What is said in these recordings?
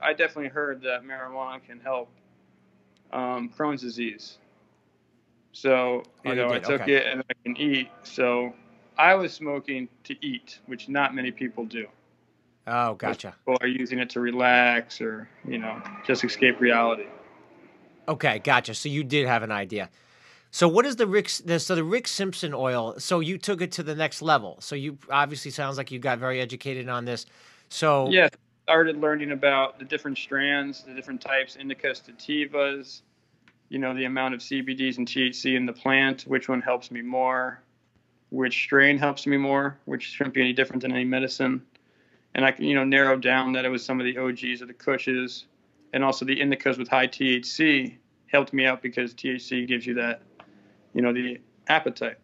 I definitely heard that marijuana can help Crohn's disease. So, Oh, you I did? took Okay. it and I can eat. So I was smoking to eat, which not many people do. Oh, Most gotcha. people are using it to relax or, just escape reality. Okay, gotcha. So you did have an idea. So what is the Rick Simpson oil? So you took it to the next level. So you obviously sounds like you got very educated on this. So Yes, started learning about the different strands, the different types, indicas, sativas, the amount of CBDs and THC in the plant, which one helps me more, which strain helps me more, which shouldn't be any different than any medicine. And I can, narrow down that it was some of the OGs or the Kushes, and also the indicas with high THC helped me out because THC gives you that, the appetite.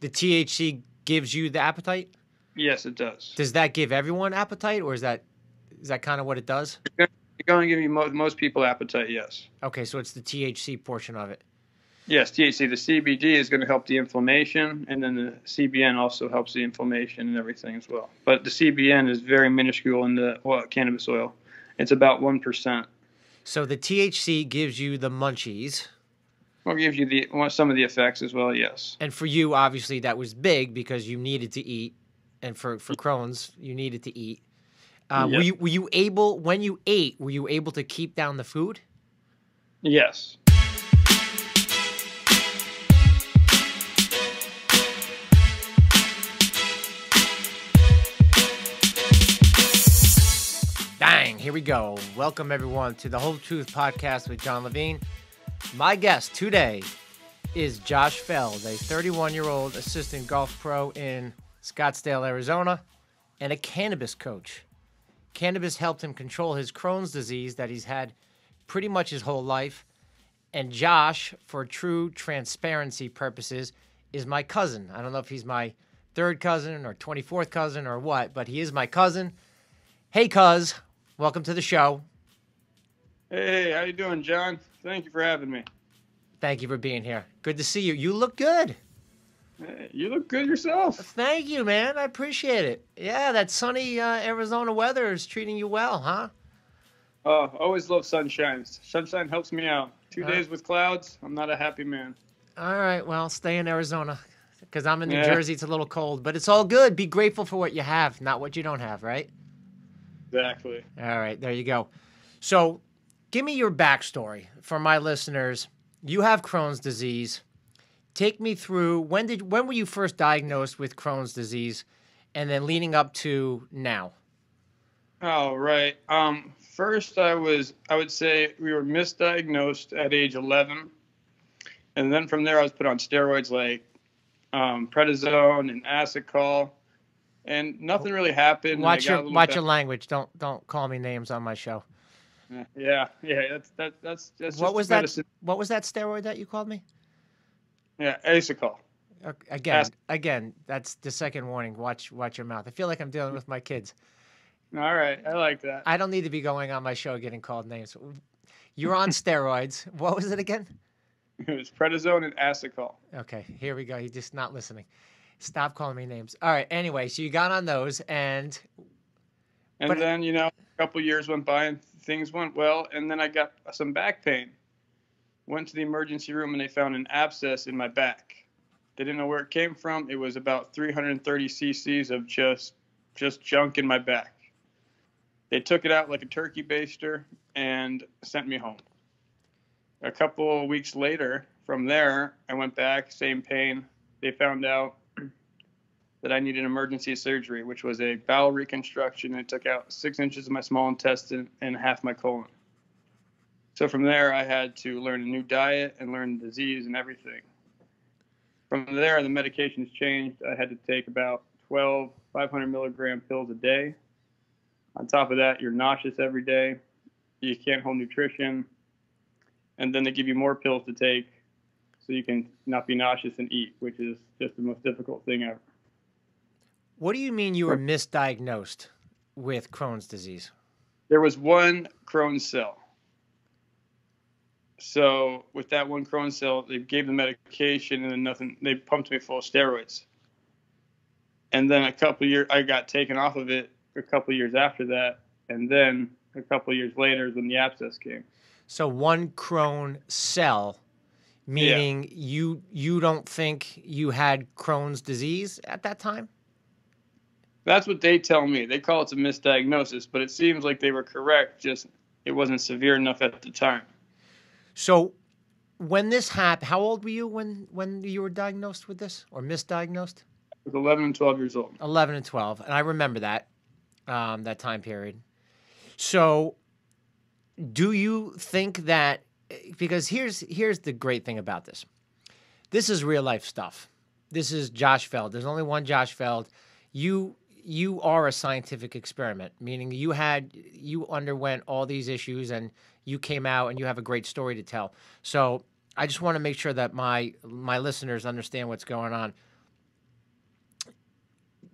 the THC gives you the appetite? Yes, it does. Does that give everyone appetite, or is that kind of what it does? It's going to give you most people appetite, yes. Okay, so it's the THC portion of it. Yes, THC. The CBD is going to help the inflammation, and then the CBN also helps the inflammation and everything as well. But the CBN is very minuscule in the cannabis oil. It's about 1%. So the THC gives you the munchies. Well, it gives you some of the effects as well, yes. And for you, obviously, that was big because you needed to eat. And for Crohn's, you needed to eat. Were Yes. you able, when you ate, were you able to keep down the food? Yes. Dang, here we go. Welcome, everyone, to the Whole Truth Podcast with John Levine. My guest today is Josh Feld, a 31-year-old assistant golf pro in Scottsdale, Arizona, and a cannabis coach. Cannabis helped him control his Crohn's disease that he's had pretty much his whole life. And Josh, for true transparency purposes, is my cousin. I don't know if he's my third cousin or 24th cousin or what, but he is my cousin. Hey, cuz, welcome to the show. Hey, how you doing, John? Thank you for having me. Thank you for being here. Good to see you. You look good. Hey, you look good yourself. Thank you, man. I appreciate it. Yeah, that sunny Arizona weather is treating you well, huh? Oh, always love sunshine. Sunshine helps me out. 2 days with clouds, I'm not a happy man. All right, well, stay in Arizona because I'm in New Yeah. Jersey. It's a little cold, but it's all good. Be grateful for what you have, not what you don't have, right? Exactly. All right, there you go. So give me your backstory for my listeners. You have Crohn's disease. Take me through when were you first diagnosed with Crohn's disease, and then leading up to now? Oh, right. First, I would say we were misdiagnosed at age 11. And then from there, I was put on steroids like prednisone and Asacol. And nothing really happened. Watch your language. Don't call me names on my show. Yeah. That's What was medicine. that? What was that steroid that you called me? Yeah, Asacol. Again, that's the second warning. Watch your mouth. I feel like I'm dealing with my kids. All right, I like that. I don't need to be going on my show getting called names. You're on steroids. What was it again? It was prednisone and Asacol. Okay, here we go. He's just not listening. Stop calling me names. All right. Anyway, so you got on those, And then a couple years went by and things went well, and then I got some back pain. Went to the emergency room and they found an abscess in my back. They didn't know where it came from. It was about 330 cc's of just junk in my back. They took it out like a turkey baster and sent me home. A couple of weeks later, from there, I went back, same pain. They found out that I needed emergency surgery, which was a bowel reconstruction. It took out 6 inches of my small intestine and half my colon. So from there, I had to learn a new diet and learn the disease and everything. From there, the medications changed. I had to take about 12 500 milligram pills a day. On top of that, you're nauseous every day. You can't hold nutrition. And then they give you more pills to take so you can not be nauseous and eat, which is just the most difficult thing ever. What do you mean you were misdiagnosed with Crohn's disease? There was one Crohn's cell. So with that one Crohn's cell, they gave the medication and then nothing. They pumped me full of steroids. And then a couple of years, I got taken off of it a couple of years after that. And then a couple of years later when the abscess came. So one Crohn cell, meaning you don't think you had Crohn's disease at that time? That's what they tell me. They call it a misdiagnosis, but it seems like they were correct, just it wasn't severe enough at the time. So when this happened, how old were you when you were diagnosed with this or misdiagnosed? I was 11 and 12 years old. 11 and 12, and I remember that that time period. So do you think that, because here's the great thing about this. This is real life stuff. This is Josh Feld. There's only one Josh Feld. You are a scientific experiment, meaning you underwent all these issues and you came out and you have a great story to tell. So I just want to make sure that my listeners understand what's going on.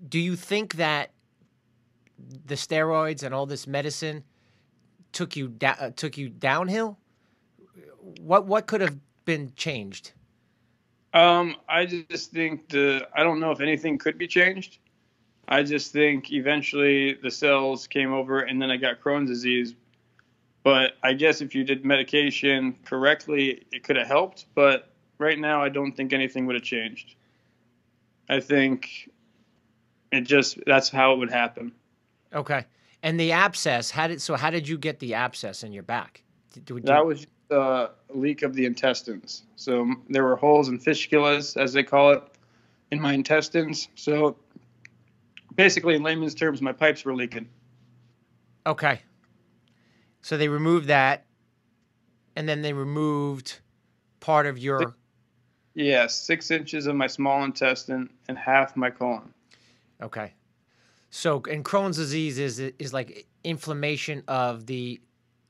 Do you think that the steroids and all this medicine took you downhill? What could have been changed? I just think I don't know if anything could be changed. I just think eventually the cells came over and then I got Crohn's disease. But I guess if you did medication correctly, it could have helped. But right now, I don't think anything would have changed. I think that's how it would happen. Okay. And the abscess, how did you get the abscess in your back? That was just a leak of the intestines. So there were holes and fistulae, as they call it, in my intestines. So basically, in layman's terms, my pipes were leaking. Okay. So they removed that, and then they removed part of your... Yes, 6 inches of my small intestine and half my colon. Okay. So, and Crohn's disease is like inflammation of the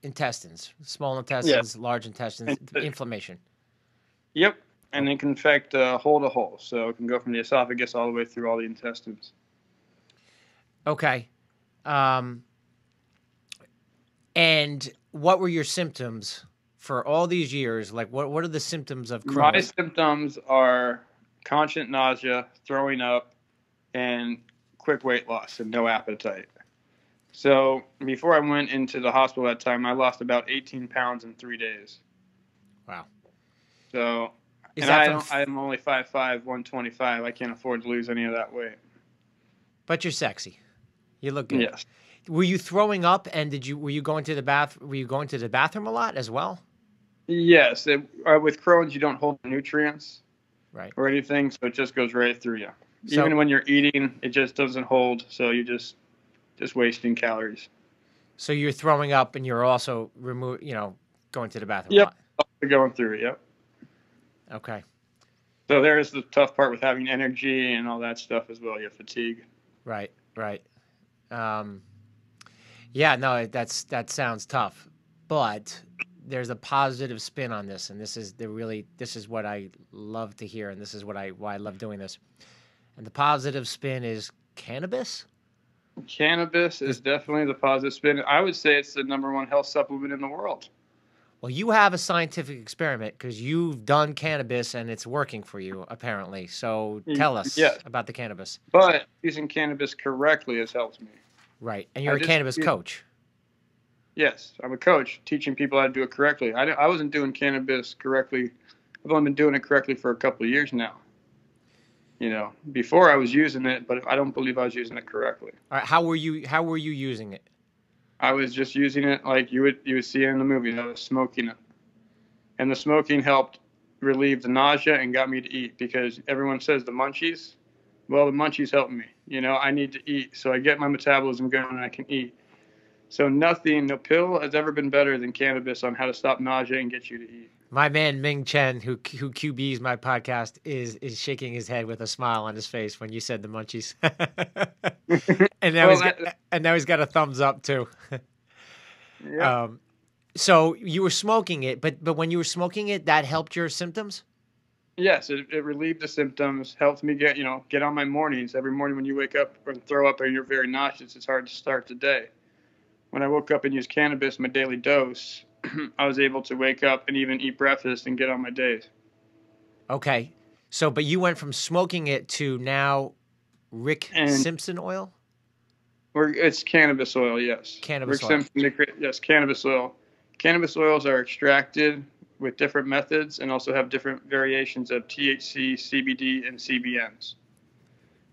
intestines, small intestines, large intestines, inflammation. Yep, and it can affect hole to hole. So it can go from the esophagus all the way through all the intestines. Okay. And what were your symptoms for all these years? Like, what are the symptoms of Crohn's? My symptoms are constant nausea, throwing up, and quick weight loss and no appetite. So before I went into the hospital that time, I lost about 18 pounds in 3 days. Wow. So, I'm only 5'5", 125. I can't afford to lose any of that weight. But you're sexy. You look good. Yes. Were you throwing up, and were you going to the bathroom a lot as well? Yes. With Crohn's, you don't hold nutrients, right, or anything, so it just goes right through you. So, even when you're eating, it just doesn't hold, so you're just wasting calories. So you're throwing up, and you're also going to the bathroom a lot. Yep, going through it. Yep. Okay. So there is the tough part with having energy and all that stuff as well. You have fatigue. Right. Yeah, no, that sounds tough, but there's a positive spin on this, and this is what I love to hear, and this is why I love doing this. And the positive spin is cannabis. Cannabis is definitely the positive spin. I would say it's the #1 health supplement in the world. Well, you have a scientific experiment because you've done cannabis and it's working for you, apparently. So tell us about the cannabis. But using cannabis correctly has helped me. Right. And you're a cannabis coach. Yes, I'm a coach teaching people how to do it correctly. I wasn't doing cannabis correctly. I've only been doing it correctly for a couple of years now. Before I was using it, but I don't believe I was using it correctly. All right. How were you using it? I was just using it like you would see in the movie. I was smoking it. And the smoking helped relieve the nausea and got me to eat, because everyone says the munchies. Well, the munchies help me. I need to eat, so I get my metabolism going and I can eat. So no pill has ever been better than cannabis on how to stop nausea and get you to eat. My man Ming Chen, who QBs my podcast, is shaking his head with a smile on his face when you said the munchies. and now he's got a thumbs up too. Yeah. So you were smoking it, but when you were smoking it, that helped your symptoms? Yes, it relieved the symptoms, helped me get on my mornings. Every morning when you wake up and throw up and you're very nauseous, it's hard to start the day. When I woke up and used cannabis, my daily dose, I was able to wake up and even eat breakfast and get on my days. Okay. But you went from smoking it to now Rick Simpson oil? It's cannabis oil, yes. Cannabis Rick oil. Simpson, yes, cannabis oil. Cannabis oils are extracted with different methods and also have different variations of THC, CBD, and CBNs.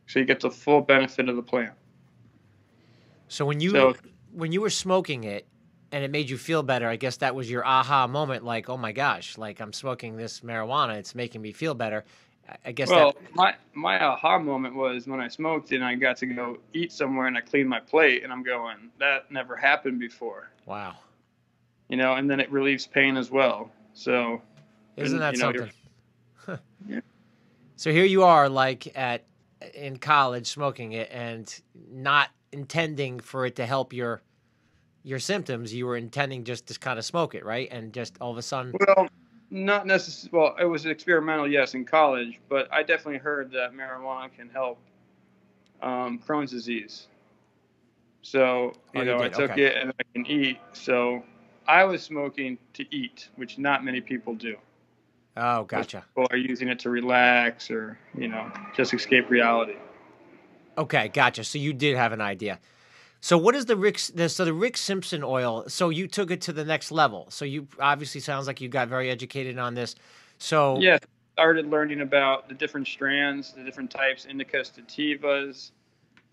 So you get the full benefit of the plant. So when So you were smoking it and it made you feel better, I guess that was your aha moment. Like, oh my gosh, like I'm smoking this marijuana, it's making me feel better. I guess well, that. my aha moment was when I smoked and I got to go eat somewhere and I cleaned my plate and I'm going, that never happened before. Wow. And then it relieves pain as well. So Isn't that something? Yeah. So here you are, like in college, smoking it and not intending for it to help your symptoms. You were intending just to kind of smoke it, right? And just all of a sudden. Well, not necessarily. Well, it was experimental, yes, in college, but I definitely heard that marijuana can help Crohn's disease. So I took Okay. it and I can eat. So I was smoking to eat, which not many people do. Oh, gotcha. Most people are using it to relax or just escape reality. Okay, gotcha. So you did have an idea. So what is the Rick Simpson oil? So you took it to the next level. So you obviously sounds like you got very educated on this. So yeah, started learning about the different strands, the different types, indicas, sativas,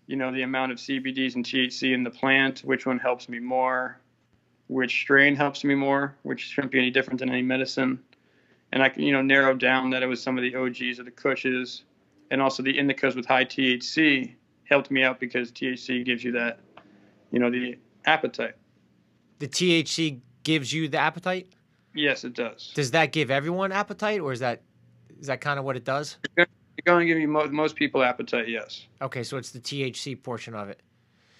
the amount of CBDs and THC in the plant, which one helps me more, which strain helps me more, which shouldn't be any different than any medicine. And I can, narrow down that it was some of the OGs or the Kushes, and also the indicas with high THC helped me out because THC gives you that, the appetite. The THC gives you the appetite? Yes, it does. Does that give everyone appetite, or is that kind of what it does? It's going to give you most people appetite, yes. Okay, so it's the THC portion of it.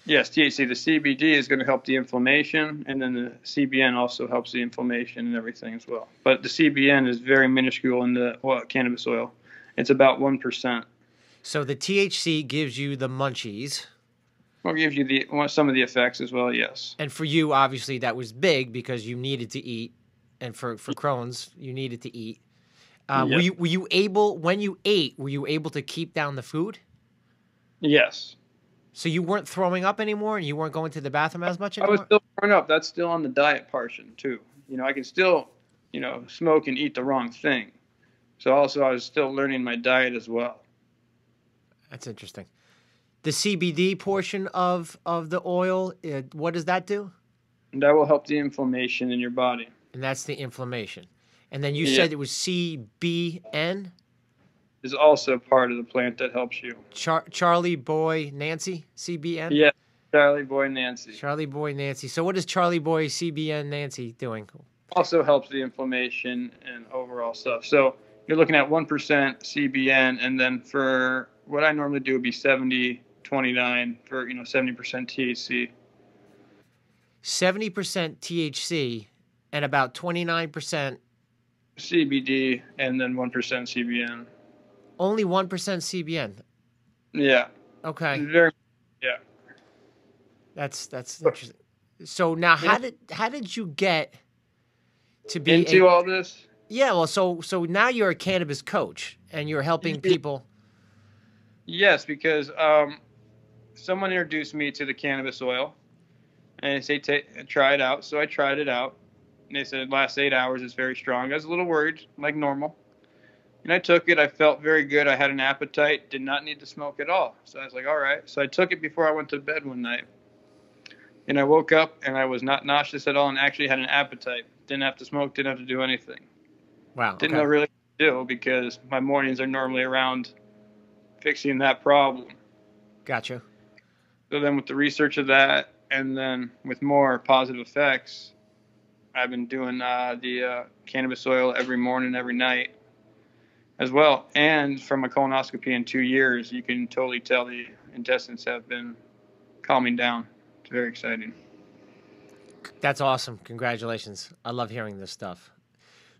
Yes, THC. The CBD is going to help the inflammation, and then the CBN also helps the inflammation and everything as well. But the CBN is very minuscule in the cannabis oil. It's about 1%. So the THC gives you the munchies. Well, it gives you some of the effects as well, yes. And for you, obviously, that was big because you needed to eat. And for Crohn's, you needed to eat. Yep. Were you able, when you ate, were you able to keep down the food? Yes. So you weren't throwing up anymore, and you weren't going to the bathroom as much anymore? I was still throwing up. That's still on the diet portion too. I can still, smoke and eat the wrong thing. So also I was still learning my diet as well. That's interesting. The CBD portion of the oil, what does that do? And that will help the inflammation in your body. And that's the inflammation. And then you said it was CBN? Is also part of the plant that helps you. Charlie Boy Nancy, CBN? Yeah, Charlie Boy Nancy. Charlie Boy Nancy. So what is Charlie Boy CBN Nancy doing? Also helps the inflammation and overall stuff. So you're looking at 1% CBN, and then for what I normally do would be 70-29 for 70% THC. 70% THC and about 29% CBD, and then 1% CBN. Only 1% CBN. Yeah. Okay. Yeah. That's interesting. So now, how did you get to be into all this? Yeah. Well, so now you're a cannabis coach and you're helping people. Yes, because someone introduced me to the cannabis oil, and they say try it out. So I tried it out, and they said last 8 hours is very strong. I was a little worried, like normal. And I took it. I felt very good. I had an appetite. Did not need to smoke at all. So I was like, all right. So I took it before I went to bed one night. And I woke up, and I was not nauseous at all and actually had an appetite. Didn't have to smoke. Didn't have to do anything. Wow. Didn't know really what to do because my mornings are normally around fixing that problem. Gotcha. So then with the research of that, and then with more positive effects, I've been doing the cannabis oil every morning, every night as well. And from a colonoscopy in 2 years, you can totally tell the intestines have been calming down. It's very exciting. That's awesome. Congratulations. I love hearing this stuff.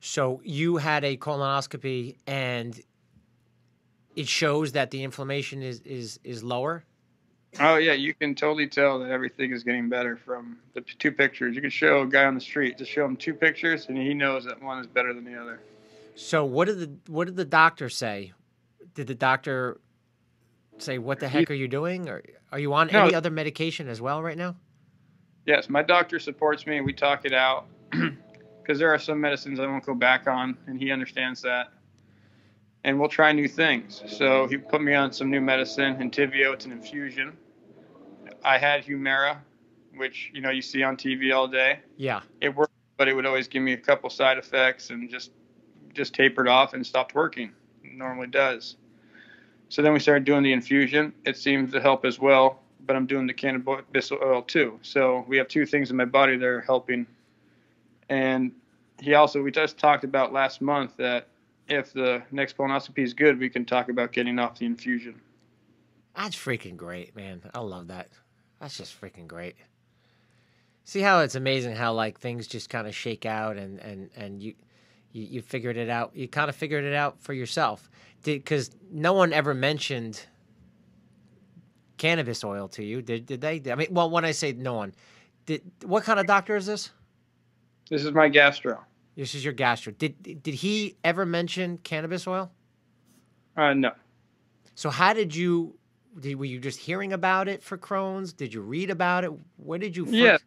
So you had a colonoscopy, and it shows that the inflammation is lower? Oh, yeah. You can totally tell that everything is getting better from the 2 pictures. You can show a guy on the street, just show him 2 pictures, and he knows that one is better than the other. So what did the doctor say? Did the doctor say, what the heck are you doing? Or are you on No, any other medication as well right now? yes, my doctor supports me. We talk it out because there are some medicines I won't go back on, and he understands that. And we'll try new things. So he put me on some new medicine, Entyvio. It's an infusion. I had Humira, which you see on TV all day. Yeah. It worked, but it would always give me a couple side effects and just tapered off and stopped working. It normally does. So then we started doing the infusion. It seems to help as well, but I'm doing the cannabis oil too. So we have two things in my body that are helping. And we just talked about last month that if the next colonoscopy is good, we can talk about getting off the infusion. That's freaking great, man. I love that. That's just freaking great. See how it's amazing how like things just kind of shake out and you figured it out. You kind of figured it out for yourself. Because no one ever mentioned cannabis oil to you, did they? I mean, well, when I say no one, what kind of doctor is this? This is my gastro. This is your gastro. Did he ever mention cannabis oil? No. So how were you just hearing about it for Crohn's? Did you read about it? Where did you first? Yeah,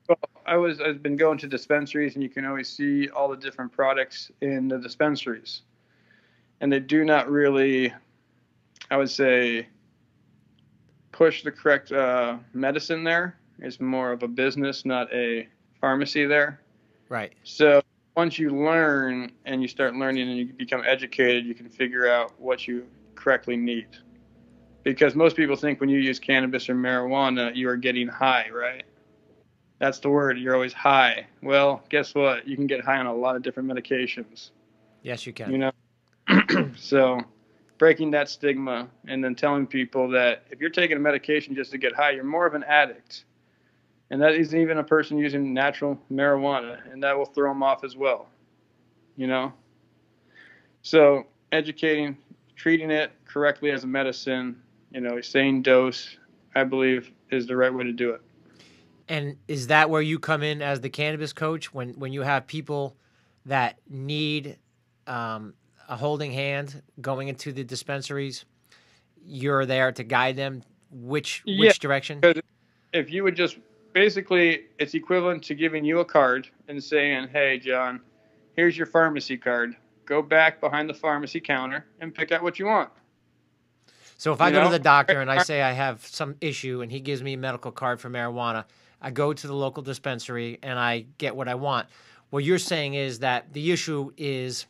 well, I've been going to dispensaries, and you can always see all the different products in the dispensaries. And they do not really, I would say, push the correct medicine there. It's more of a business, not a pharmacy there. Right. So once you learn and you start learning and you become educated, you can figure out what you correctly need. Because most people think when you use cannabis or marijuana, you are getting high, right? That's the word. You're always high. Well, guess what? You can get high on a lot of different medications. Yes, you can. So breaking that stigma and then telling people that if you're taking a medication just to get high, you're more of an addict. And that isn't even a person using natural marijuana, and that will throw them off as well. So educating, treating it correctly as a medicine, a sane dose, I believe is the right way to do it. And is that where you come in as the cannabis coach when you have people that need a holding hand going into the dispensaries? You're there to guide them which direction? Because if you would just basically, it's equivalent to giving you a card and saying, hey, John, here's your pharmacy card. Go back behind the pharmacy counter and pick out what you want. So if I go to the doctor and I say I have some issue and he gives me a medical card for marijuana, I go to the local dispensary and I get what I want. What you're saying is that the issue is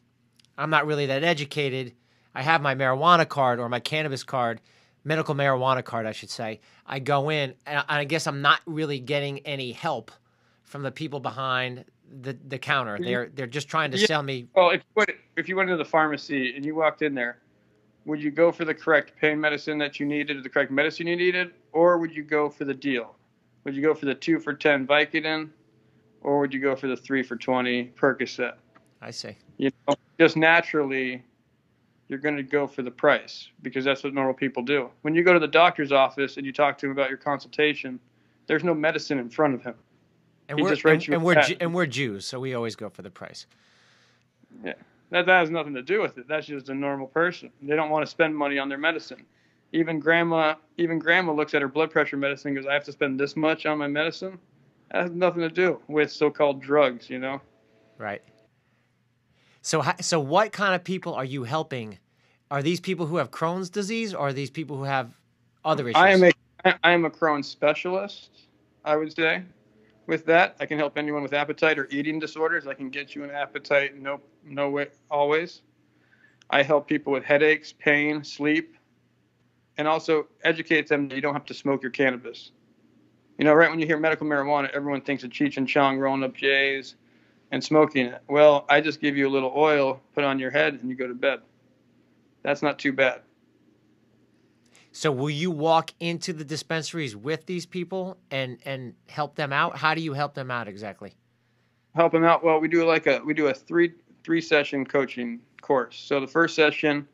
I'm not really that educated. I have my marijuana card or my cannabis card, medical marijuana card, I should say. I go in and I guess I'm not really getting any help from the people behind the counter. They're just trying to sell me. Well, if you went into the pharmacy and you walked in there, would you go for the correct pain medicine that you needed or the correct medicine you needed, or would you go for the deal? Would you go for the 2 for $10 Vicodin, or would you go for the 3 for $20 Percocet? I see. Just naturally, you're going to go for the price because that's what normal people do. When you go to the doctor's office and you talk to him about your consultation, there's no medicine in front of him. And we're Jews, so we always go for the price. Yeah. That has nothing to do with it. That's just a normal person. They don't want to spend money on their medicine. Even grandma looks at her blood pressure medicine and goes, I have to spend this much on my medicine? That has nothing to do with so-called drugs, Right. So what kind of people are you helping? Are these people who have Crohn's disease or are these people who have other issues? I am a Crohn's specialist, I would say. With that, I can help anyone with appetite or eating disorders. I can get you an appetite, no way, always. I help people with headaches, pain, sleep, and also educate them that you don't have to smoke your cannabis. Right when you hear medical marijuana, everyone thinks of Cheech and Chong rolling up J's and smoking it. Well, I just give you a little oil, put on your head, and you go to bed. That's not too bad. So will you walk into the dispensaries with these people and help them out? How do you help them out exactly? Help them out. Well, we do a three session coaching course. So the first session,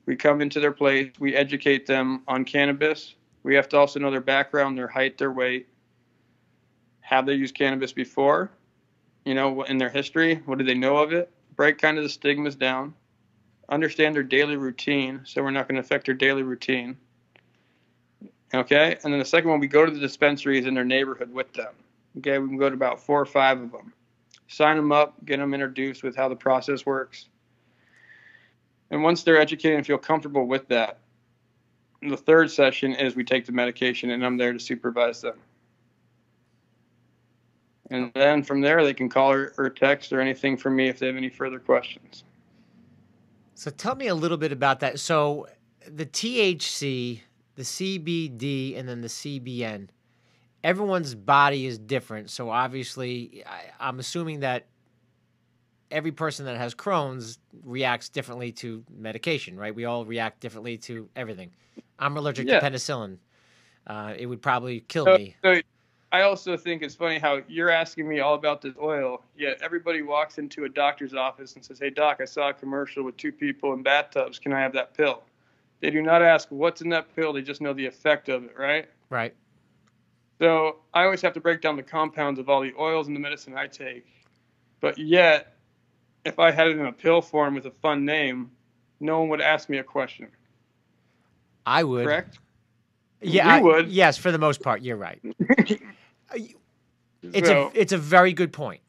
we come into their place, we educate them on cannabis. We have to also know their background, their height, their weight. Have they used cannabis before? In their history, what do they know of it? Break kind of the stigmas down. Understand their daily routine, so we're not going to affect their daily routine. Okay, and then the second one, we go to the dispensaries in their neighborhood with them. Okay, we can go to about 4 or 5 of them, sign them up, get them introduced with how the process works. And once they're educated and feel comfortable with that, the third session is we take the medication, and I'm there to supervise them. And then from there, they can call or text or anything from me if they have any further questions. So tell me a little bit about that. So the THC, the CBD, and then the CBN, everyone's body is different. So obviously, I'm assuming that every person that has Crohn's reacts differently to medication, right? We all react differently to everything. I'm allergic to penicillin. It would probably kill me. So I also think it's funny how you're asking me all about this oil, yet everybody walks into a doctor's office and says, hey, doc, I saw a commercial with 2 people in bathtubs. Can I have that pill? They do not ask what's in that pill. They just know the effect of it, right? Right. So I always have to break down the compounds of all the oils and the medicine I take. But yet, if I had it in a pill form with a fun name, no one would ask me a question. I would. Correct? Yeah, you would. Yes, for the most part, you're right. It's a very good point.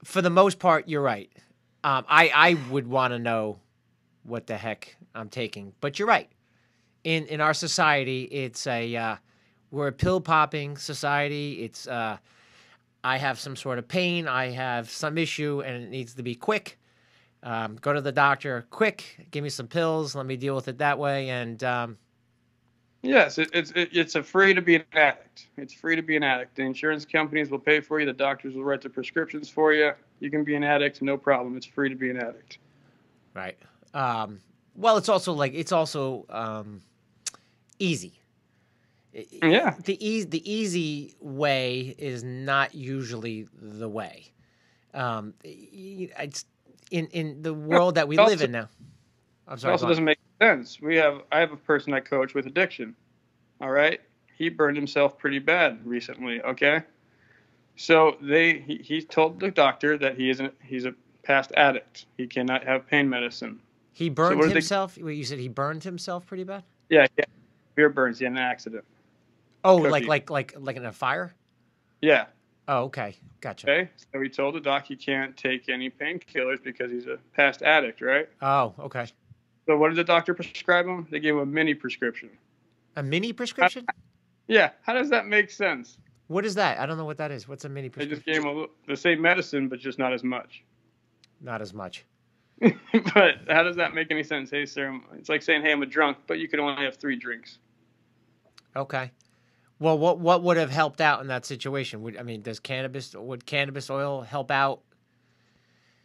For the most part, you're right. I would want to know what the heck I'm taking, but you're right. In our society, it's we're a pill popping society. It's I have some sort of pain, I have some issue, and it needs to be quick. Go to the doctor quick. Give me some pills. Let me deal with it that way. And yes, it's free to be an addict. It's free to be an addict. The insurance companies will pay for you. The doctors will write the prescriptions for you. You can be an addict, no problem. It's free to be an addict. Right. Well, it's also easy. Yeah. The easy way is not usually the way. It's in the world that we live in now. I'm sorry. It also doesn't make sense. I have a person I coach with addiction. All right. He burned himself pretty bad recently. Okay. So he told the doctor that he's a past addict. He cannot have pain medicine. He burned himself? Wait, you said he burned himself pretty bad? Yeah. Beer burns. He had an accident. Oh, like in a fire? Yeah. Oh, okay. Gotcha. Okay. So he told the doc he can't take any painkillers because he's a past addict, right? Oh, okay. So what did the doctor prescribe him? They gave him a mini prescription. A mini prescription? Yeah. How does that make sense? What is that? I don't know what that is. What's a mini prescription? They just gave him the same medicine, but just not as much. Not as much. But how does that make any sense? Hey, sir, it's like saying, hey, I'm a drunk, but you could only have 3 drinks. Okay. Well, what would have helped out in that situation? Would cannabis oil help out?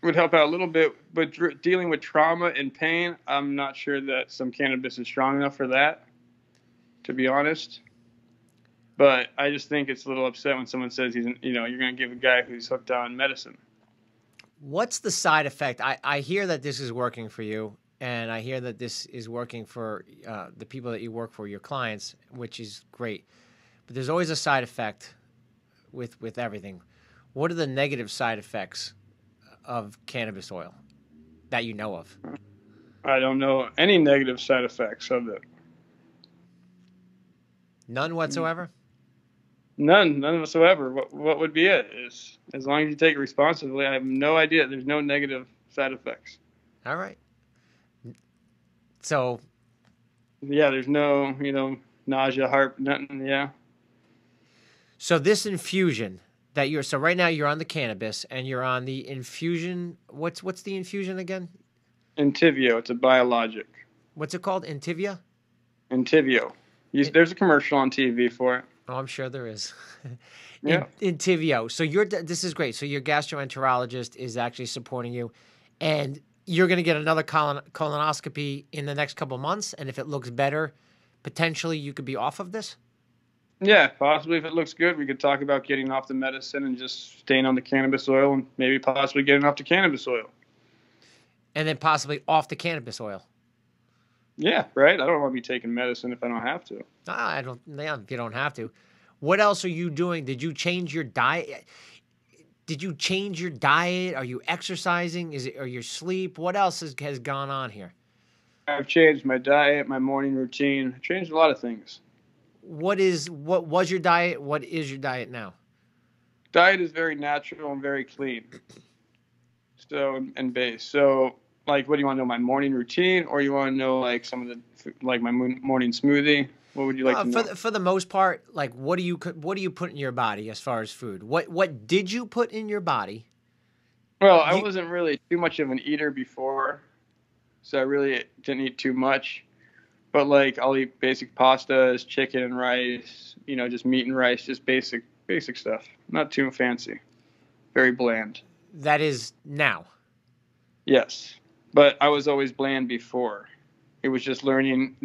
Would help out a little bit, but dealing with trauma and pain, I'm not sure that some cannabis is strong enough for that, to be honest. But I just think it's a little upset when someone says you're going to give a guy who's hooked on medicine. What's the side effect? I hear that this is working for you, and I hear that this is working for the people that you work for, your clients, which is great. But there's always a side effect with everything. What are the negative side effects of cannabis oil that you know of? I don't know any negative side effects of it. None whatsoever? None whatsoever. What would be it? Is as long as you take it responsibly, I have no idea. There's no negative side effects. All right. So. Yeah, there's no, nausea, heart, nothing. Yeah. So this infusion that so right now you're on the cannabis and you're on the infusion. What's the infusion again? Entyvio. It's a biologic. What's it called? Entyvio? Entyvio. There's a commercial on TV for it. Oh, I'm sure there is. Yeah. Entyvio. So this is great. So your gastroenterologist is actually supporting you, and you're going to get another colonoscopy in the next couple of months. And if it looks better, potentially you could be off of this. Yeah, possibly. If it looks good, we could talk about getting off the medicine and just staying on the cannabis oil, and maybe possibly getting off the cannabis oil. And then possibly off the cannabis oil. Yeah, right. I don't want to be taking medicine if I don't have to. I don't. Yeah, if you don't have to. What else are you doing? Did you change your diet? Are you exercising? Or your sleep? What else has gone on here? I've changed my diet, my morning routine. I've changed a lot of things. what was your diet? What is your diet now? Diet is very natural and very clean. So and base. So like, what do you want to know? My morning routine, or you want to know like some of the like my morning smoothie? What would you like to know? For the most part, like what do you put in your body as far as food? What did you put in your body? Well, I wasn't really too much of an eater before, so I really didn't eat too much. But like, I'll eat basic pastas, chicken and rice, just meat and rice, just basic stuff. Not too fancy. Very bland. That is now. Yes. But I was always bland before. It was just learning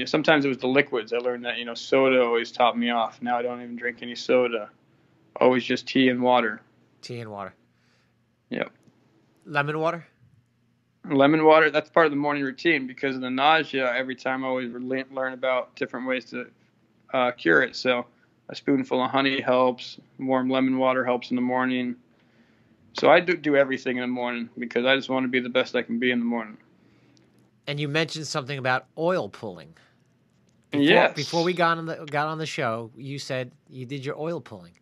sometimes it was the liquids. I learned that, soda always topped me off. Now I don't even drink any soda. Always just tea and water. Tea and water. Yep. Lemon water? Lemon water, that's part of the morning routine because of the nausea. Every time I always learn about different ways to cure it. So a spoonful of honey helps. Warm lemon water helps in the morning. So I do everything in the morning because I just want to be the best I can be in the morning. And you mentioned something about oil pulling. Yes. Before we got on the show, you said you did your oil pulling.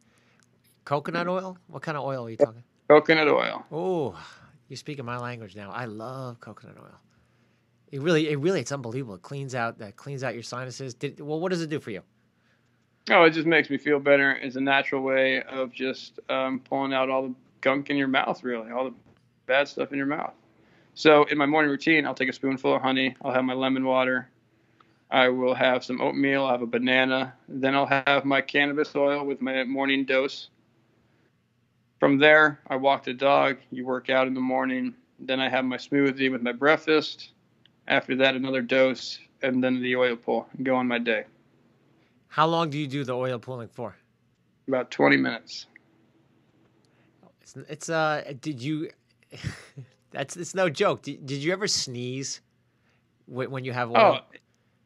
Coconut oil? What kind of oil are you talking? Coconut oil. Oh, you're speaking my language now. I love coconut oil. It really, it's unbelievable. It cleans out your sinuses. What does it do for you? Oh, it just makes me feel better. It's a natural way of just pulling out all the gunk in your mouth, really, all the bad stuff in your mouth. So in my morning routine, I'll take a spoonful of honey. I'll have my lemon water. I will have some oatmeal. I'll have a banana. Then I'll have my cannabis oil with my morning dose. From there, I walk the dog. You work out in the morning. Then I have my smoothie with my breakfast. After that, another dose, and then the oil pull and go on my day. How long do you do the oil pulling for? About 20 minutes. Did you, it's no joke. Did you ever sneeze when you have oil? Oh,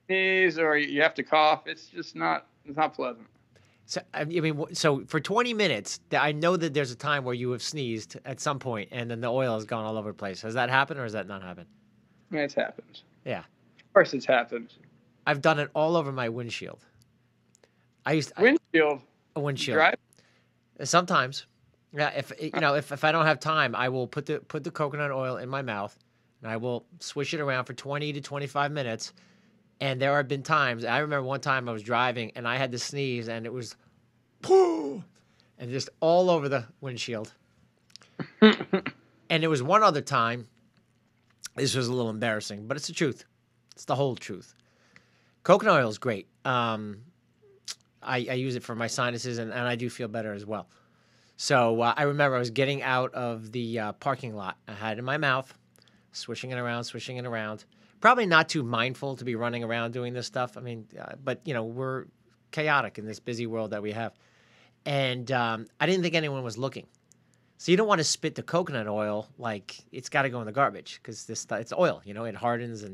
sneeze or you have to cough. It's not pleasant. So so for 20 minutes, I know that there's a time where you have sneezed at some point, and then the oil has gone all over the place. Has that happened, or has that not happened? It's happened. Yeah. Of course, it's happened. I've done it all over my windshield. Windshield. A windshield. Drive? Sometimes. Yeah. If I don't have time, I will put the coconut oil in my mouth, and I will swish it around for 20 to 25 minutes. And there have been times, I remember one time I was driving and I had to sneeze and it was, pooh, and just all over the windshield. And there was one other time, this was a little embarrassing, but it's the truth. It's the whole truth. Coconut oil is great. I use it for my sinuses and I do feel better as well. So I remember I was getting out of the parking lot. I had it in my mouth, swishing it around. Probably not too mindful to be running around doing this stuff. I mean, but, we're chaotic in this busy world that we have. And I didn't think anyone was looking. So you don't want to spit the coconut oil like it's got to go in the garbage because it's oil, it hardens.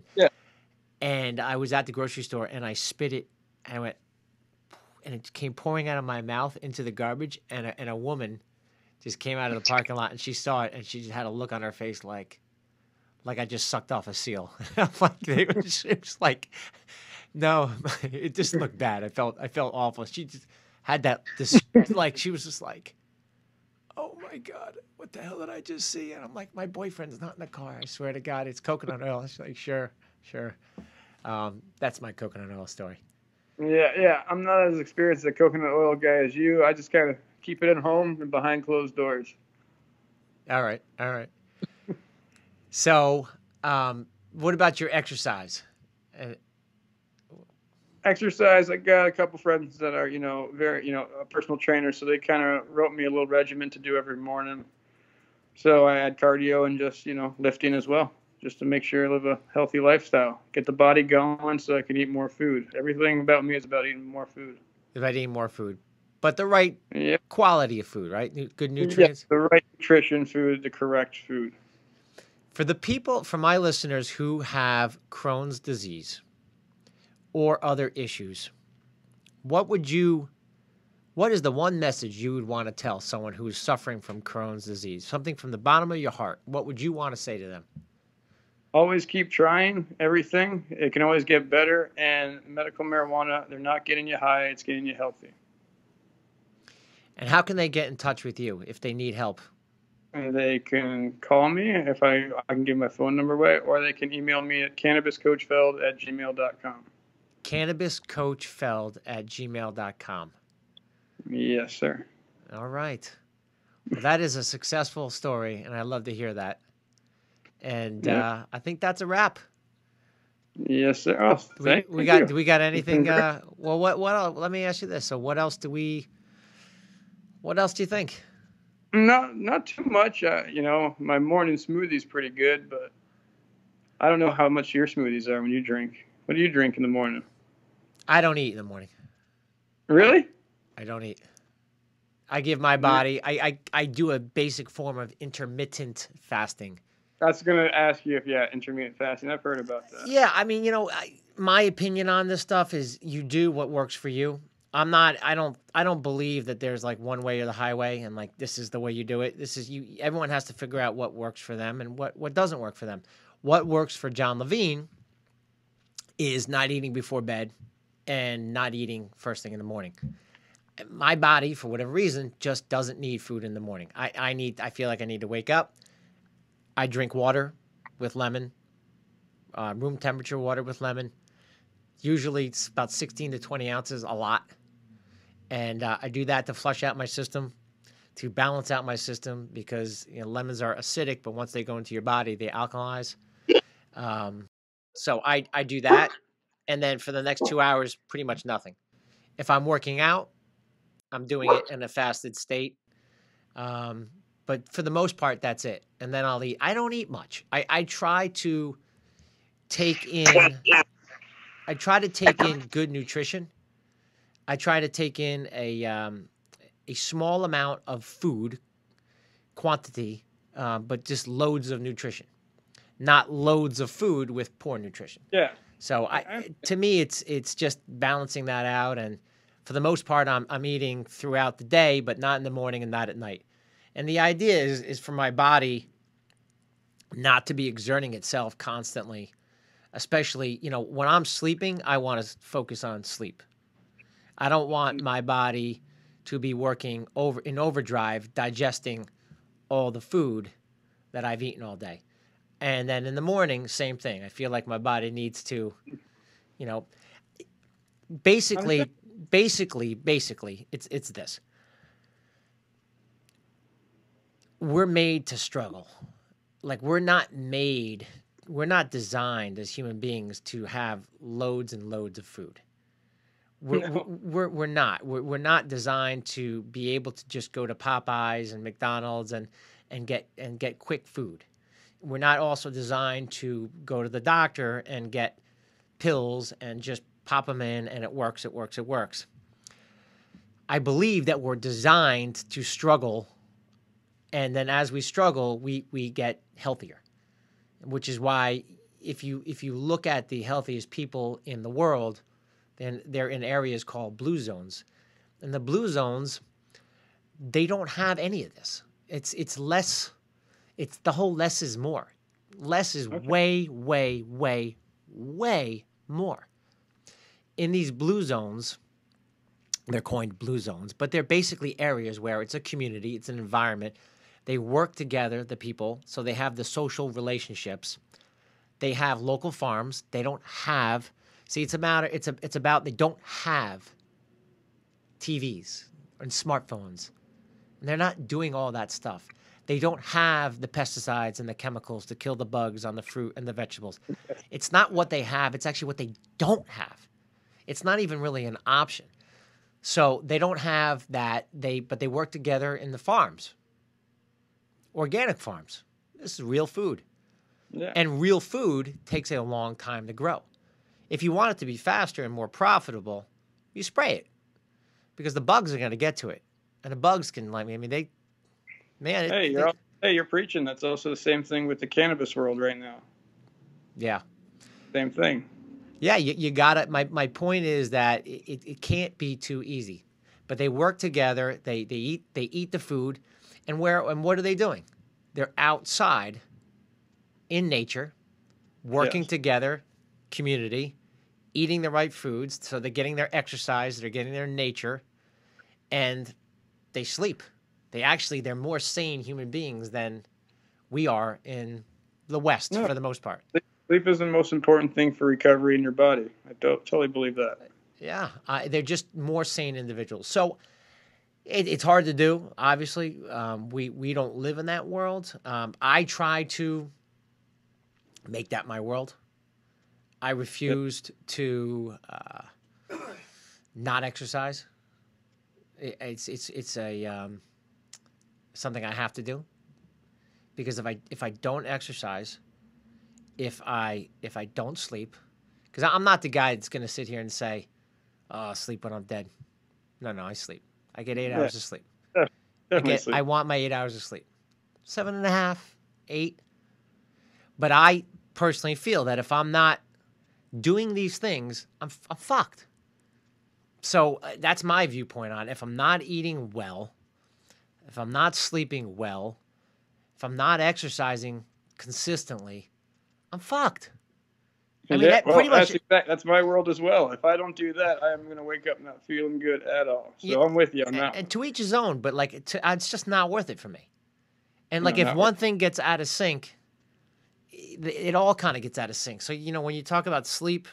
And I was at the grocery store and I spit it and I went, and it came pouring out of my mouth into the garbage. And a woman just came out of the parking lot and she saw it and she just had a look on her face like I just sucked off a seal. It was like, no, it just looked bad. I felt awful. She just had she was just like, oh my God, what the hell did I just see? And I'm like, my boyfriend's not in the car. I swear to God, it's coconut oil. She's like, sure. That's my coconut oil story. Yeah. I'm not as experienced a coconut oil guy as you. I just kind of keep it at home and behind closed doors. All right. So, what about your exercise? Exercise, I got a couple friends that are, very, a personal trainer, so they kind of wrote me a little regimen to do every morning. So I had cardio and just, lifting as well, just to make sure I live a healthy lifestyle, get the body going so I can eat more food. Everything about me is about eating more food. About eating more food. But the right quality of food, right? Good nutrients? Yes, the right nutrition food, the correct food. For my listeners who have Crohn's disease or other issues, what is the one message you would want to tell someone who is suffering from Crohn's disease? Something from the bottom of your heart. What would you want to say to them? always keep trying everything. It can always get better. And medical marijuana, they're not getting you high; it's getting you healthy. And how can they get in touch with you if they need help? And they can call me if I can give my phone number away, or they can email me at cannabiscoachfeld@gmail.com. Cannabiscoachfeld@gmail.com. Yes, sir. All right. Well, that is a successful story, and I love to hear that. And Yeah. I think that's a wrap. Yes, sir. Oh, thank Do we got you. anything? Well, what else? Let me ask you this. So, what else do you think? Not too much. My morning smoothie's pretty good, but I don't know how much your smoothies are when you drink. What do you drink in the morning? I don't eat in the morning. Really? I don't eat. I give my body. I do a basic form of intermittent fasting. I was gonna ask you if intermittent fasting. I've heard about that. Yeah, I mean, my opinion on this stuff is you do what works for you. I don't believe that there's like one way or the highway and like this is the way you do it. Everyone has to figure out what works for them and what doesn't work for them. What works for John Levine is not eating before bed and not eating first thing in the morning. My body, for whatever reason, just doesn't need food in the morning. I feel like I need to wake up. I drink water with lemon, room temperature water with lemon. Usually it's about 16 to 20 ounces, a lot. And I do that to flush out my system, to balance out my system, because lemons are acidic, but once they go into your body, they alkalize. So I do that. And then for the next 2 hours, pretty much nothing. If I'm working out, I'm doing it in a fasted state. But for the most part, that's it. And then I'll eat. I don't eat much. I try to take in good nutrition. I try to take in a small amount of food quantity, but just loads of nutrition, not loads of food with poor nutrition. Yeah. So to me, it's just balancing that out. And for the most part, I'm eating throughout the day, but not in the morning and not at night. And the idea is for my body not to be exerting itself constantly, especially, when I'm sleeping, I want to focus on sleep. I don't want my body to be working in overdrive, digesting all the food that I've eaten all day. And then in the morning, same thing. I feel like my body needs to, basically, it's this. We're made to struggle. Like we're not designed as human beings to have loads and loads of food. We're not. We're not designed to be able to just go to Popeyes and McDonald's and get quick food. We're not also designed to go to the doctor and get pills and just pop them in and it works. I believe that we're designed to struggle, and then as we struggle, we get healthier, which is why if you look at the healthiest people in the world, then they're in areas called blue zones. And the blue zones, they don't have any of this. It's less. It's the whole less is more. Less is way, way, way, way more. In these blue zones, they're coined blue zones, but they're basically areas where it's a community, it's an environment. They work together, the people, so they have the social relationships. They have local farms. They don't have. See, it's about they don't have TVs and smartphones. And they're not doing all that stuff. They don't have the pesticides and the chemicals to kill the bugs on the fruit and the vegetables. It's not what they have. It's actually what they don't have. It's not even really an option. So they don't have that. But they work together in the farms, organic farms. This is real food. Yeah. And real food takes a long time to grow. If you want it to be faster and more profitable, you spray it because the bugs are going to get to it. And the bugs can, you're preaching. That's also the same thing with the cannabis world right now. Yeah. Same thing. Yeah, you got it. My point is that it can't be too easy. But they work together. They eat the food. And what are they doing? They're outside in nature, working Yes. together, community, eating the right foods, so they're getting their exercise, they're getting their nature, and they sleep. They're more sane human beings than we are in the West No, for the most part. sleep is the most important thing for recovery in your body. I totally believe that. Yeah, they're just more sane individuals. So it's hard to do. Obviously, we don't live in that world. I try to make that my world. I refused to not exercise. It's a something I have to do, because if I don't exercise, if I don't sleep, because I'm not the guy that's going to sit here and say, "Oh, I'll sleep when I'm dead." No, I sleep. I get 8 hours of sleep. Definitely sleep. I want my 8 hours of sleep. 7.5, 8. But I personally feel that if I'm not doing these things, I'm fucked. So that's my viewpoint on it. If I'm not eating well, if I'm not sleeping well, if I'm not exercising consistently, I'm fucked. I mean, pretty much. That's my world as well. If I don't do that, I am going to wake up not feeling good at all. So Yeah, I'm with you on that. And to each his own, but like it's just not worth it for me. And like No, if not one thing gets out of sync, it all kind of gets out of sync. So when you talk about sleep,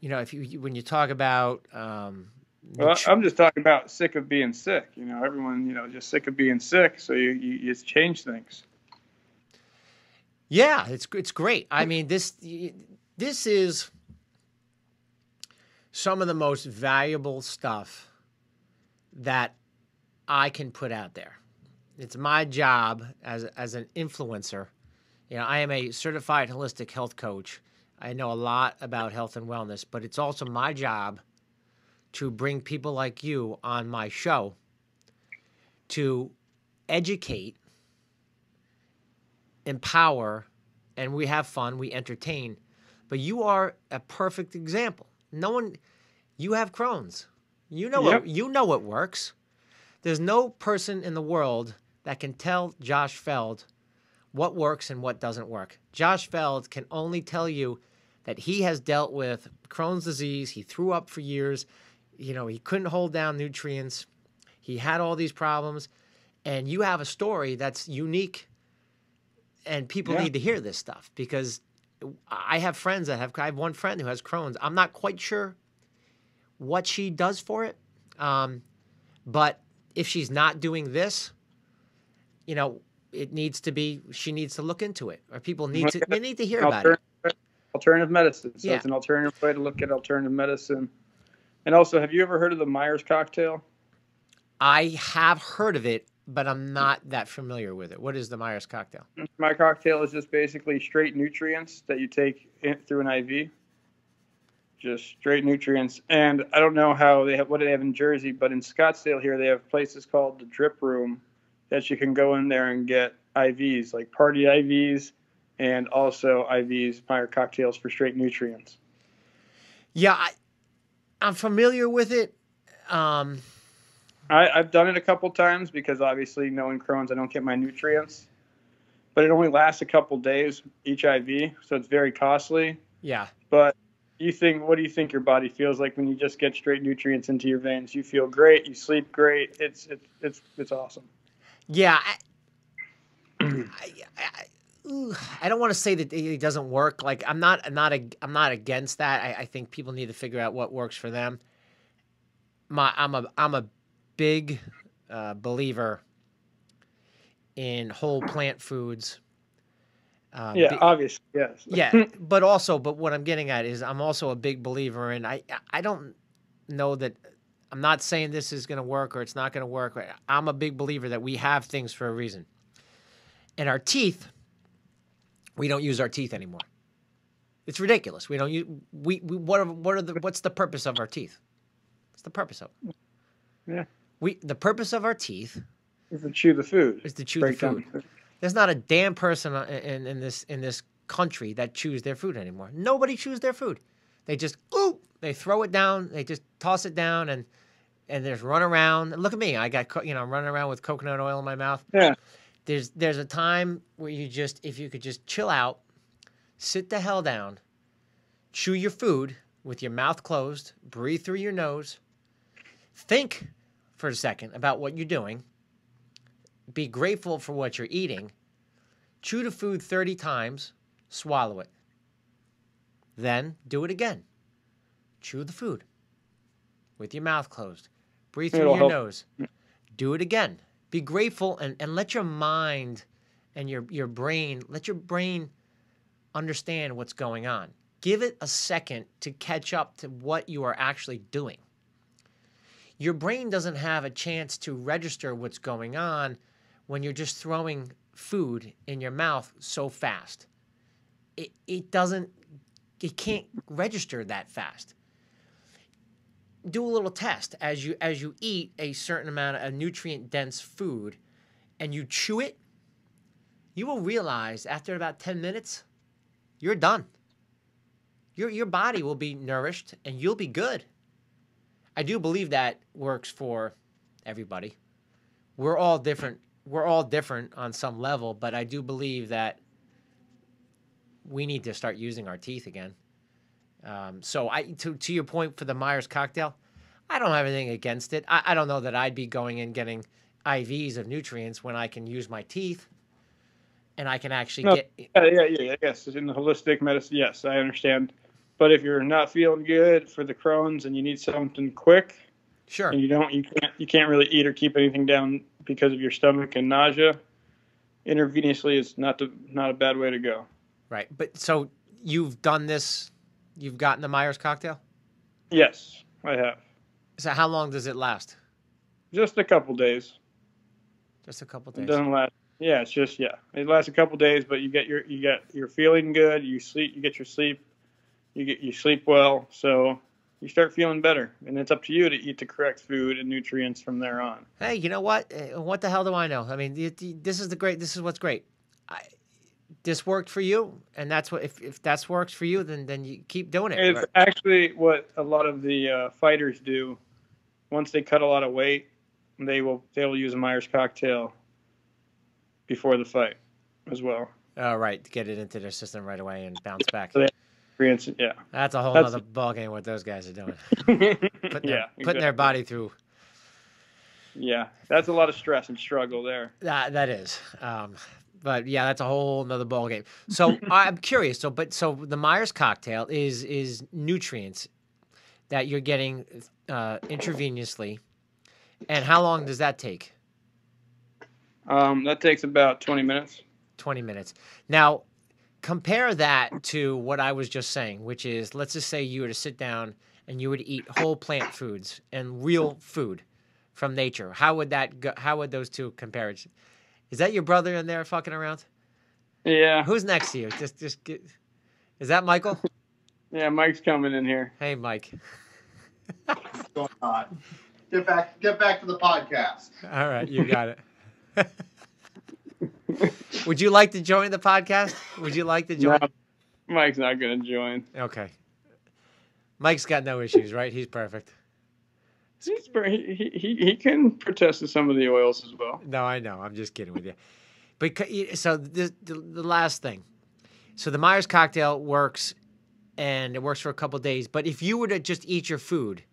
when you talk about well, I'm just talking about sick of being sick. Everyone, just sick of being sick. So you just change things. Yeah, it's great. I mean, this is some of the most valuable stuff that I can put out there. It's my job as an influencer. I am a certified holistic health coach. I know a lot about health and wellness, but it's also my job to bring people like you on my show to educate, empower, and we have fun, we entertain. But you are a perfect example. You have Crohn's. You know what works. There's no person in the world that can tell Josh Feld what works and what doesn't work. Josh Feld can only tell you that he has dealt with Crohn's disease. He threw up for years. He couldn't hold down nutrients. He had all these problems. And you have a story that's unique, and people need to hear this stuff, because I have friends I have one friend who has Crohn's. I'm not quite sure what she does for it. But if she's not doing this, she needs to look into it, or people need to hear about it. Alternative medicine. So Yeah. It's an alternative way to look at alternative medicine. And also, have you ever heard of the Myers cocktail? I have heard of it, but I'm not that familiar with it. What is the Myers cocktail? My cocktail is just basically straight nutrients that you take through an IV. Just straight nutrients. And I don't know what do they have in Jersey, but in Scottsdale here, they have places called the Drip Room that you can go in there and get IVs, like party IVs, and also IVs, Myers cocktails for straight nutrients. Yeah, I'm familiar with it. I've done it a couple times because obviously knowing Crohn's, I don't get my nutrients. But it only lasts a couple days each IV, so it's very costly. Yeah. But what do you think your body feels like when you just get straight nutrients into your veins? You feel great, you sleep great. It's awesome. Yeah. I don't want to say that it doesn't work. Like I'm not against that. I think people need to figure out what works for them. I'm a big believer in whole plant foods. Obviously, yes. Yeah, but what I'm getting at is I'm also a big believer in, I don't know that, I'm not saying this is going to work or it's not going to work. I'm a big believer that we have things for a reason. And our teeth, we don't use our teeth anymore. It's ridiculous. We don't use, what's the purpose of our teeth? What's the purpose of it? Yeah. The purpose of our teeth is to chew the food. There's not a damn person in this country that chews their food anymore. Nobody chews their food. They just they throw it down. They just toss it down and just run around. And look at me. I got I'm running around with coconut oil in my mouth. Yeah. There's a time where if you could just chill out, sit the hell down, chew your food with your mouth closed, breathe through your nose, think for a second about what you're doing, be grateful for what you're eating, chew the food 30 times, swallow it. Then do it again. Chew the food with your mouth closed. Breathe through your nose. Do it again. Be grateful and let your mind and your brain, let your brain understand what's going on. Give it a second to catch up to what you are actually doing. Your brain doesn't have a chance to register what's going on when you're just throwing food in your mouth so fast. It can't register that fast. Do a little test as you eat a certain amount of nutrient-dense food and you chew it, you will realize after about 10 minutes, you're done. Your body will be nourished and you'll be good. I do believe that works for everybody. We're all different. We're all different on some level, but I do believe that we need to start using our teeth again. So to your point for the Myers cocktail, I don't have anything against it. I don't know that I'd be going and getting IVs of nutrients when I can use my teeth and I can actually get. Yeah. Yes, in the holistic medicine, yes, I understand. But if you're not feeling good for the Crohn's and you need something quick, sure, and you can't really eat or keep anything down because of your stomach and nausea, intravenously is not a bad way to go. Right. But so you've done this, you've gotten the Myers cocktail? Yes, I have. So how long does it last? Just a couple days. Just a couple days. It doesn't last. Yeah, it's just it lasts a couple days, but you're feeling good. You get your sleep. You sleep well, so you start feeling better, and it's up to you to eat the correct food and nutrients from there on. Hey, you know what? What the hell do I know? I mean, this is what's great. This worked for you, and that's what if that works for you, then you keep doing it. It's actually what a lot of the fighters do. Once they cut a lot of weight, they'll use a Myers cocktail before the fight as well. Oh, right, to get it into their system right away and bounce back. So yeah, that's a whole other ballgame what those guys are doing. Putting their body through. Yeah, that's a lot of stress and struggle there. That is. But yeah, that's a whole nother ballgame. So I'm curious. So the Myers cocktail is nutrients that you're getting intravenously, and how long does that take? That takes about 20 minutes. 20 minutes. Now, compare that to what I was just saying, which is, let's just say you were to sit down and you were to eat whole plant foods and real food from nature. How would that go? How would those two compare? Is that your brother in there fucking around? Yeah. Who's next to you? Just get. Is that Michael? Yeah, Mike's coming in here. Hey, Mike. What's going on? Get back to the podcast. All right, you got it. Would you like to join the podcast? Would you like to join? No, Mike's not going to join. Okay. Mike's got no issues, right? He's perfect. He can protest to some of the oils as well. No, I know. I'm just kidding with you. But so the last thing. So the Myers cocktail works, and it works for a couple of days. But if you were to just eat your food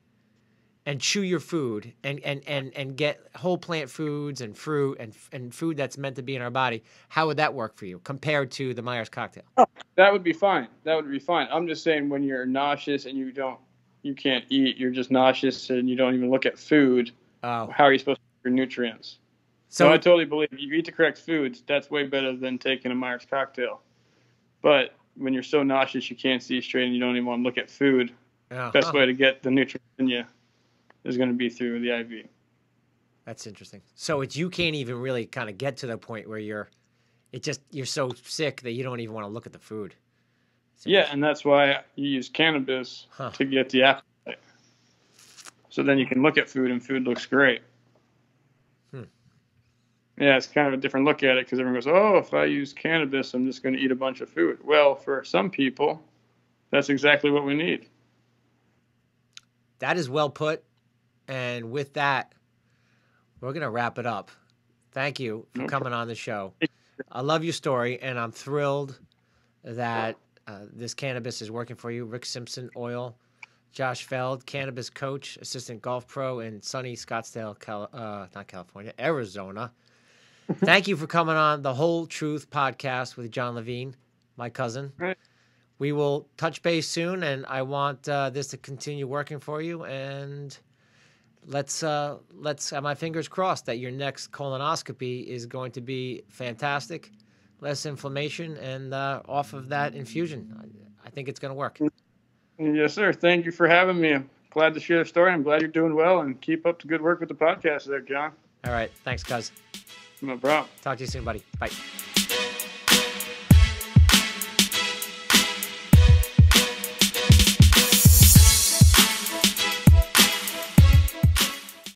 and chew your food and get whole plant foods and fruit and food that's meant to be in our body, how would that work for you compared to the Myers cocktail? Oh, that would be fine. I'm just saying when you're nauseous and you can't eat, you're just nauseous and you don't even look at food, how are you supposed to get your nutrients? So I totally believe you eat the correct foods, that's way better than taking a Myers cocktail. But when you're so nauseous you can't see straight and you don't even want to look at food, best way to get the nutrients in you is going to be through the IV. That's interesting. So you can't even really kind of get to the point where you're so sick that you don't even want to look at the food. Yeah, and that's why you use cannabis to get the appetite. So then you can look at food and food looks great. Yeah, it's kind of a different look at it because everyone goes, oh, if I use cannabis, I'm just going to eat a bunch of food. Well, for some people, that's exactly what we need. That is well put. And with that, we're going to wrap it up. Thank you for coming on the show. I love your story, and I'm thrilled that this cannabis is working for you. Rick Simpson Oil, Josh Feld, cannabis coach, assistant golf pro in sunny Scottsdale, not California, Arizona. Thank you for coming on the Whole Truth podcast with John Levine, my cousin. Right. We will touch base soon, and I want this to continue working for you. And let's have my fingers crossed that your next colonoscopy is going to be fantastic, less inflammation, and off of that infusion. I think it's going to work. Yes, sir. Thank you for having me. I'm glad to share the story. I'm glad you're doing well, and keep up the good work with the podcast there, John. All right. Thanks, cuz. No problem. Talk to you soon, buddy. Bye.